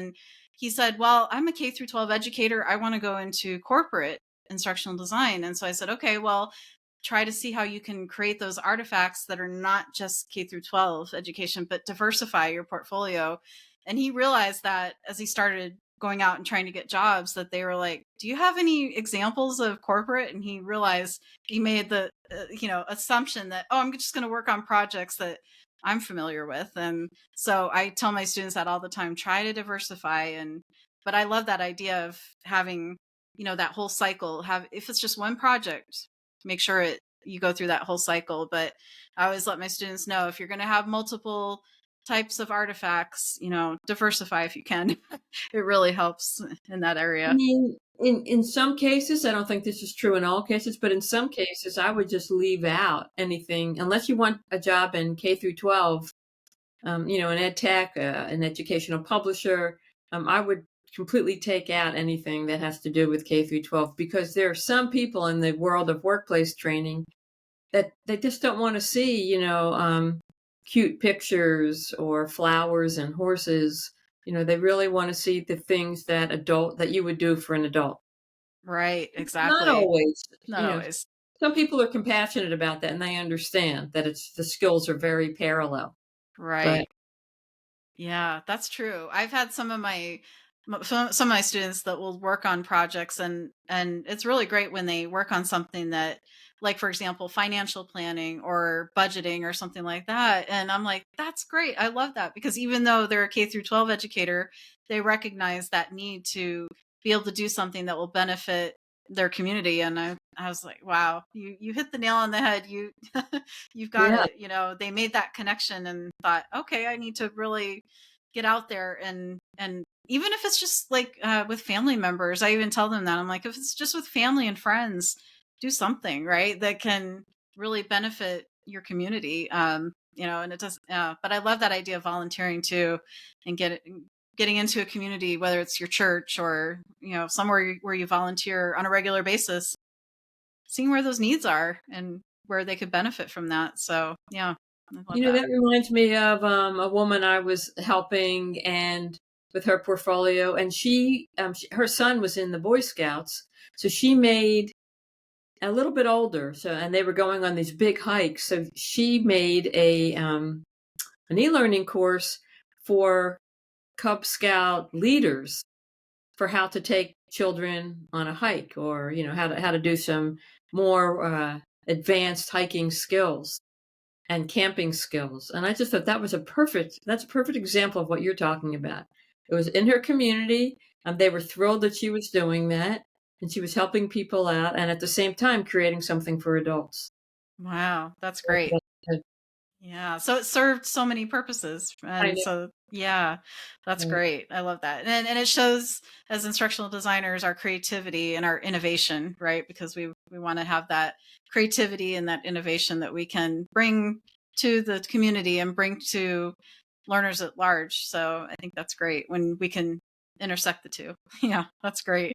And he said, well, I'm a K through 12 educator. I want to go into corporate instructional design. And so I said, okay, well, try to see how you can create those artifacts that are not just K through 12 education, but diversify your portfolio. And he realized that as he started going out and trying to get jobs, that they were like, do you have any examples of corporate? And he realized he made the assumption that, oh, I'm just going to work on projects that I'm familiar with. And so I tell my students that all the time, try to diversify. But I love that idea of having, that whole cycle. If it's just one project, make sure you go through that whole cycle. But I always let my students know, if you're going to have multiple types of artifacts, diversify if you can. It really helps in that I area. mean, in some cases, I don't think this is true in all cases, but in some cases, I would just leave out anything unless you want a job in K through 12, an ed tech, an educational publisher. I would completely take out anything that has to do with K through 12 because there are some people in the world of workplace training that they just don't want to see, cute pictures or flowers and horses. They really want to see the things that you would do for an adult. Right. Not Exactly. always, Not always. some people are compassionate about that and they understand that the skills are very parallel. But Right. Yeah, that's true. I've had some of my students that will work on projects, and it's really great when they work on something that, like, for example, financial planning or budgeting or something like that. And I'm like, that's great. I love that, because even though they're a K through 12 educator, they recognize that need to be able to do something that will benefit their community. And I was like, wow, you hit the nail on the head. You've got yeah, it. They made that connection and thought, okay, I need to really get out there. And even if it's just like with family members, I even tell them that. I'm like, if it's just with family and friends, do something, right, that can really benefit your community. And it does. But I love that idea of volunteering too, and getting into a community, whether it's your church or somewhere where you volunteer on a regular basis, seeing where those needs are and where they could benefit from that. So yeah, I love that. that reminds me of a woman I was helping and with her portfolio, and her son was in the Boy Scouts, so she made a little bit older. So, and they were going on these big hikes. So she made an e-learning course for Cub Scout leaders for how to take children on a hike, or how to do some more advanced hiking skills and camping skills. And I just thought that's a perfect example of what you're talking about. It was in her community, and they were thrilled that she was doing that, and she was helping people out, and at the same time creating something for adults. Wow, that's great. Yeah, so it served so many purposes, I and know. so yeah, that's Right. great. I love that, and it shows, as instructional designers, our creativity and our innovation, right? Because we want to have that creativity and that innovation that we can bring to the community and bring to learners at large. So I think that's great when we can intersect the two. Yeah, that's great.